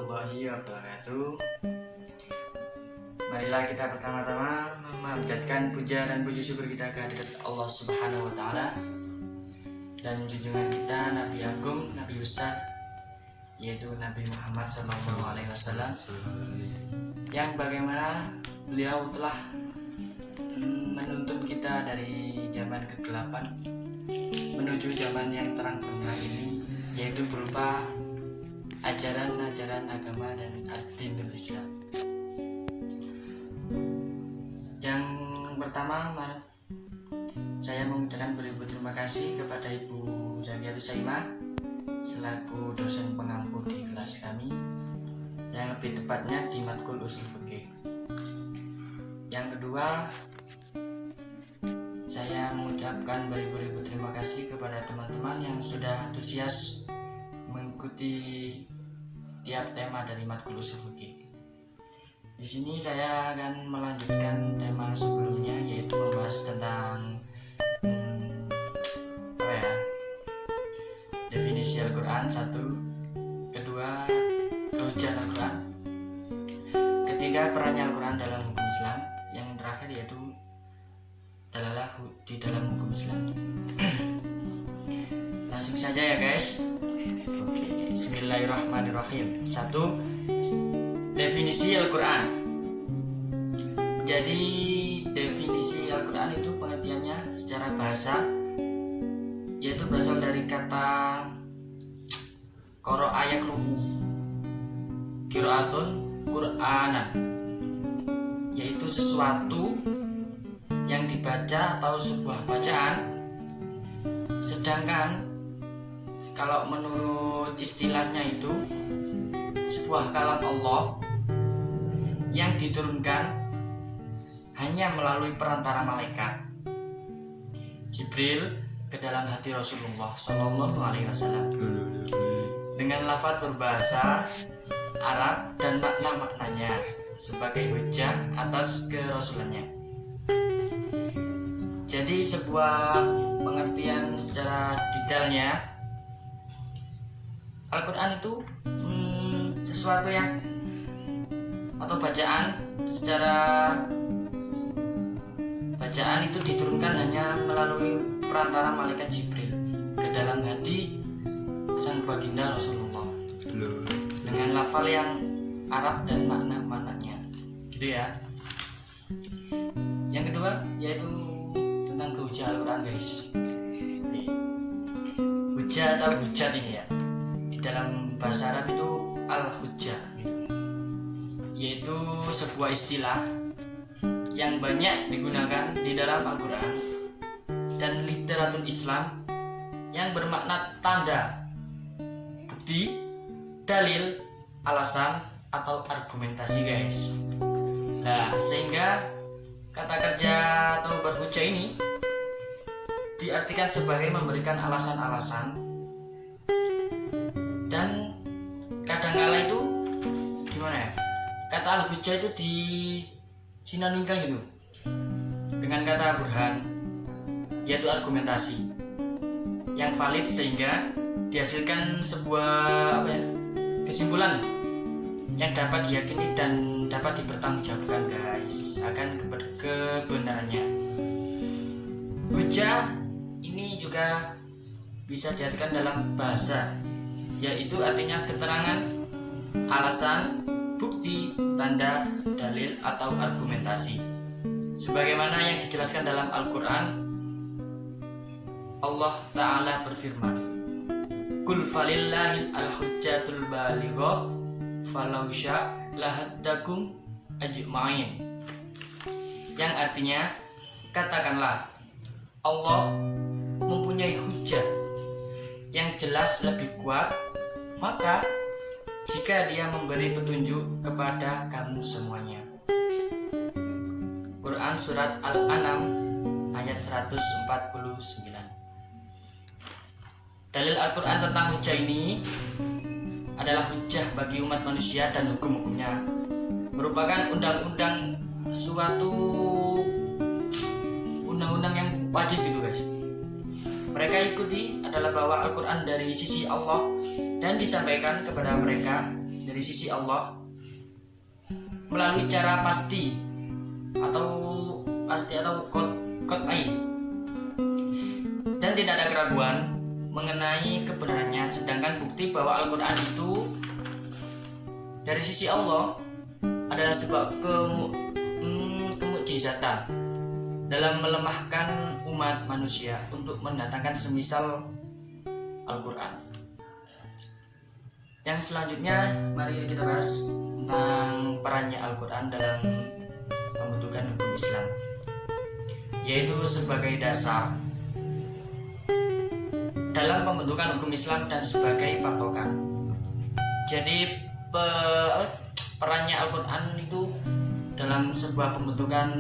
warahmatullahi wabarakatuh. Marilah kita pertama-tama memanjatkan puja dan puji syukur kita kehadirat Allah Subhanahu wa taala dan junjungan kita Nabi Agung, Nabi besar, yaitu Nabi Muhammad SAW, yang bagaimana beliau telah menuntun kita dari zaman kegelapan menuju zaman yang terang benderang ini, yaitu berupa ajaran-ajaran agama dan ad-dinul Islam. Yang pertama, saya mengucapkan beribu terima kasih kepada Ibu Zakiatus Saimah selaku dosen pengampu di kelas kami, yang lebih tepatnya di matkul usul fikih. Yang kedua, saya mengucapkan beribu terima kasih kepada teman-teman yang sudah antusias mengikuti tiap tema dari matkul usul fikih. Di sini saya akan melanjutkan tema sebelumnya, yaitu membahas tentang definisi Al-Quran 1, kedua kehujahan Al-Quran, ketiga perannya Al-Quran dalam hukum Islam, yang terakhir yaitu dalalah di dalam hukum Islam. Langsung saja ya guys. Oke, bismillahirrahmanirrahim. 1. Definisi Al-Quran. Jadi definisi Al-Quran itu pengertiannya secara bahasa, yaitu berasal dari kata qara'a yaqra'u, qira'atun Qur'anan, yaitu sesuatu yang dibaca atau sebuah bacaan. Sedangkan kalau menurut istilahnya itu sebuah kalam Allah yang diturunkan hanya melalui perantara malaikat Jibril ke dalam hati Rasulullah SAW dengan lafaz berbahasa Arab dan makna-maknanya sebagai hujjah atas kerasulannya. Jadi sebuah pengertian secara detailnya, Al-Quran itu sesuatu yang atau bacaan itu diturunkan hanya melalui perantara malaikat Jibril ke dalam hati sang baginda Rasulullah dengan lafal yang Arab dan makna-maknanya, gitu ya. Yang kedua yaitu tentang kehujahan Al-Quran guys. Hujjah atau hujjat ini ya, di dalam bahasa Arab itu al-hujjah, yaitu sebuah istilah yang banyak digunakan di dalam Al-Quran dan literatur Islam yang bermakna tanda, bukti, dalil, alasan, atau argumentasi guys. Nah, sehingga kata kerja atau berhujjah ini diartikan sebagai memberikan alasan-alasan, dan kadangkala itu gimana ya, kata al-hujjah itu disinonimkan gitu dengan kata burhan, yaitu argumentasi yang valid sehingga dihasilkan sebuah kesimpulan yang dapat diyakini dan dapat dipertanggungjawabkan guys akan kebenarannya. Hujjah ini juga bisa diartikan dalam bahasa, yaitu artinya keterangan, alasan, bukti, tanda, dalil, atau argumentasi. Sebagaimana yang dijelaskan dalam Al-Quran, Allah Ta'ala berfirman, Qul falillahil al-hujjatul balighah falau sya' lahaddakum ajma'in, yang artinya, katakanlah, Allah mempunyai hujjah yang jelas lebih kuat, maka jika dia memberi petunjuk kepada kamu semuanya. Quran Surat Al-An'am ayat 149. Dalil Al-Quran tentang hujjah ini adalah hujjah bagi umat manusia dan hukum-hukumnya, merupakan suatu undang-undang yang wajib gitu guys. Mereka ikuti adalah bahwa Al-Quran dari sisi Allah dan disampaikan kepada mereka dari sisi Allah melalui cara pasti atau qat'i, dan tidak ada keraguan mengenai kebenarannya. Sedangkan bukti bahwa Al-Quran itu dari sisi Allah adalah sebuah kemukjizatan dalam melemahkan umat manusia untuk mendatangkan semisal Al-Quran. Yang selanjutnya mari kita bahas tentang perannya Al-Quran dalam pembentukan hukum Islam, yaitu sebagai dasar dalam pembentukan hukum Islam dan sebagai patokan. Jadi perannya Al-Quran itu dalam sebuah pembentukan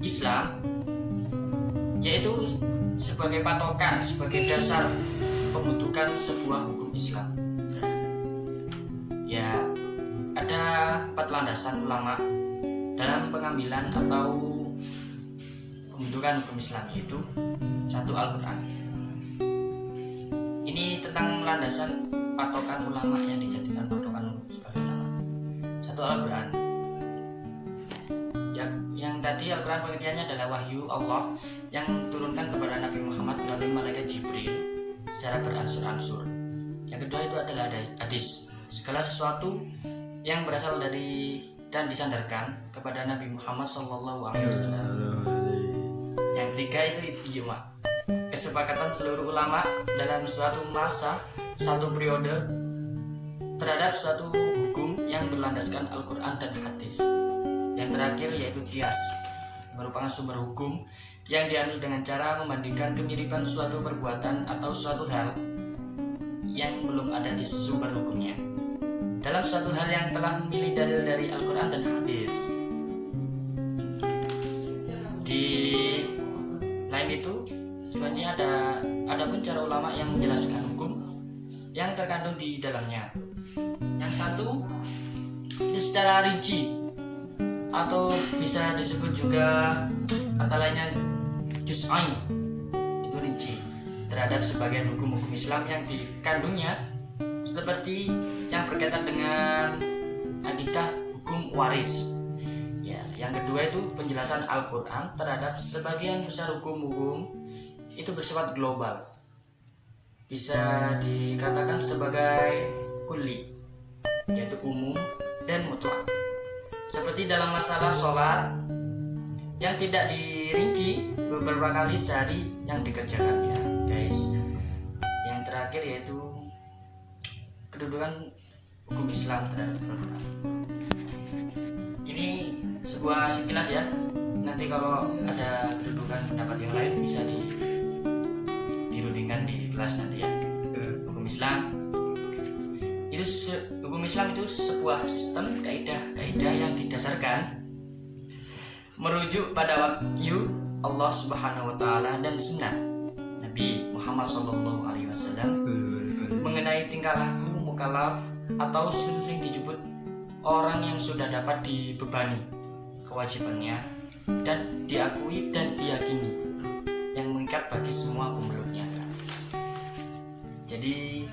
Islam yaitu sebagai patokan, sebagai dasar pembentukan sebuah hukum Islam. Ya, ada 4 landasan ulama dalam pengambilan atau pembentukan hukum Islam, yaitu 1. Al-Quran. Ini tentang landasan patokan ulama yang dijadikan patokan sebagai ulama. 1. Al-Quran. Yang tadi Al-Quran pengertiannya adalah wahyu Allah yang turunkan kepada Nabi Muhammad melalui malaikat Jibril secara beransur-ansur. Yang kedua itu adalah hadis, segala sesuatu yang berasal dari dan disandarkan kepada Nabi Muhammad SAW. Yang ketiga itu ijma, kesepakatan seluruh ulama dalam suatu masa, satu periode terhadap suatu hukum yang berlandaskan Al-Quran dan hadis. Yang terakhir yaitu qiyas, merupakan sumber hukum yang diambil dengan cara membandingkan kemiripan suatu perbuatan atau suatu hal yang belum ada di sumber hukumnya dalam suatu hal yang telah memilih dalil dari Al-Quran dan hadis. Di lain itu selanjutnya ada pun cara ulama yang menjelaskan hukum yang terkandung di dalamnya. Yang satu itu secara rinci, atau bisa disebut juga kata lainnya juz'i, itu rinci terhadap sebagian hukum-hukum Islam yang dikandungnya, seperti yang berkaitan dengan akidah, hukum waris. Ya, yang kedua itu penjelasan Al-Quran terhadap sebagian besar hukum-hukum itu bersifat global, bisa dikatakan sebagai kulli, yaitu umum dan mutlak. Seperti dalam masalah sholat yang tidak dirinci beberapa kali sehari yang dikerjakannya, guys. Yang terakhir yaitu kedudukan hukum Islam terhadap Al-Quran. Ini sebuah sekilas ya. Nanti kalau ada kedudukan pendapat yang lain bisa dirundingkan di kelas nanti ya. Hukum Islam hukum Islam itu sebuah sistem kaidah yang didasarkan merujuk pada wahyu Allah Subhanahu wa taala dan sunnah Nabi Muhammad SAW mengenai tingkah laku mukallaf atau sering disebut orang yang sudah dapat dibebani kewajibannya dan diakui dan diyakini, yang mengikat bagi semua pemeluknya. Jadi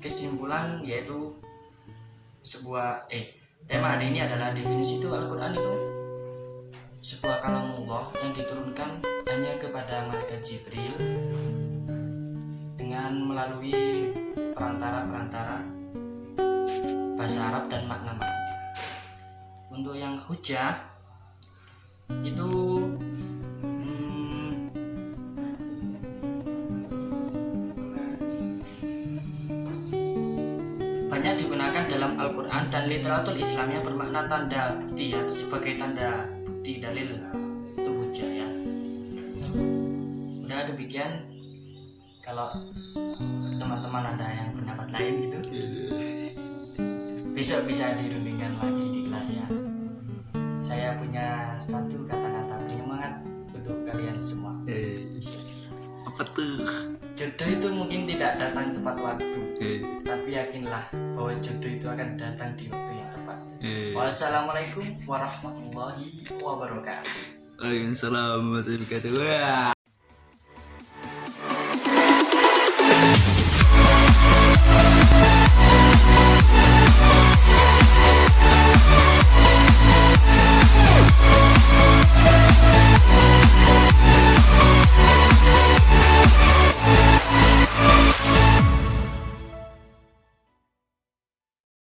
kesimpulan yaitu sebuah tema hari ini adalah definisi itu Al-Quran itu sebuah kalamullah yang diturunkan hanya kepada malaikat Jibril dengan melalui perantara bahasa Arab dan makna-maknanya. Untuk yang hujjah itu banyak digunakan dalam Al-Quran dan literatur Islam yang bermakna tanda bukti ya, sebagai tanda bukti dalil itu hujjah ya. Udah demikian, kalau teman-teman ada yang pendapat lain gitu besok bisa dirundingkan lagi di kelas ya. Saya punya satu kata-kata penyemangat untuk kalian semua. Apa tuh? Jodoh itu mungkin tidak datang tepat waktu, tapi yakinlah bahwa jodoh itu akan datang di waktu yang tepat. Wassalamualaikum warahmatullahi wabarakatuh. Waalaikumsalam warahmatullahi wabarakatuh.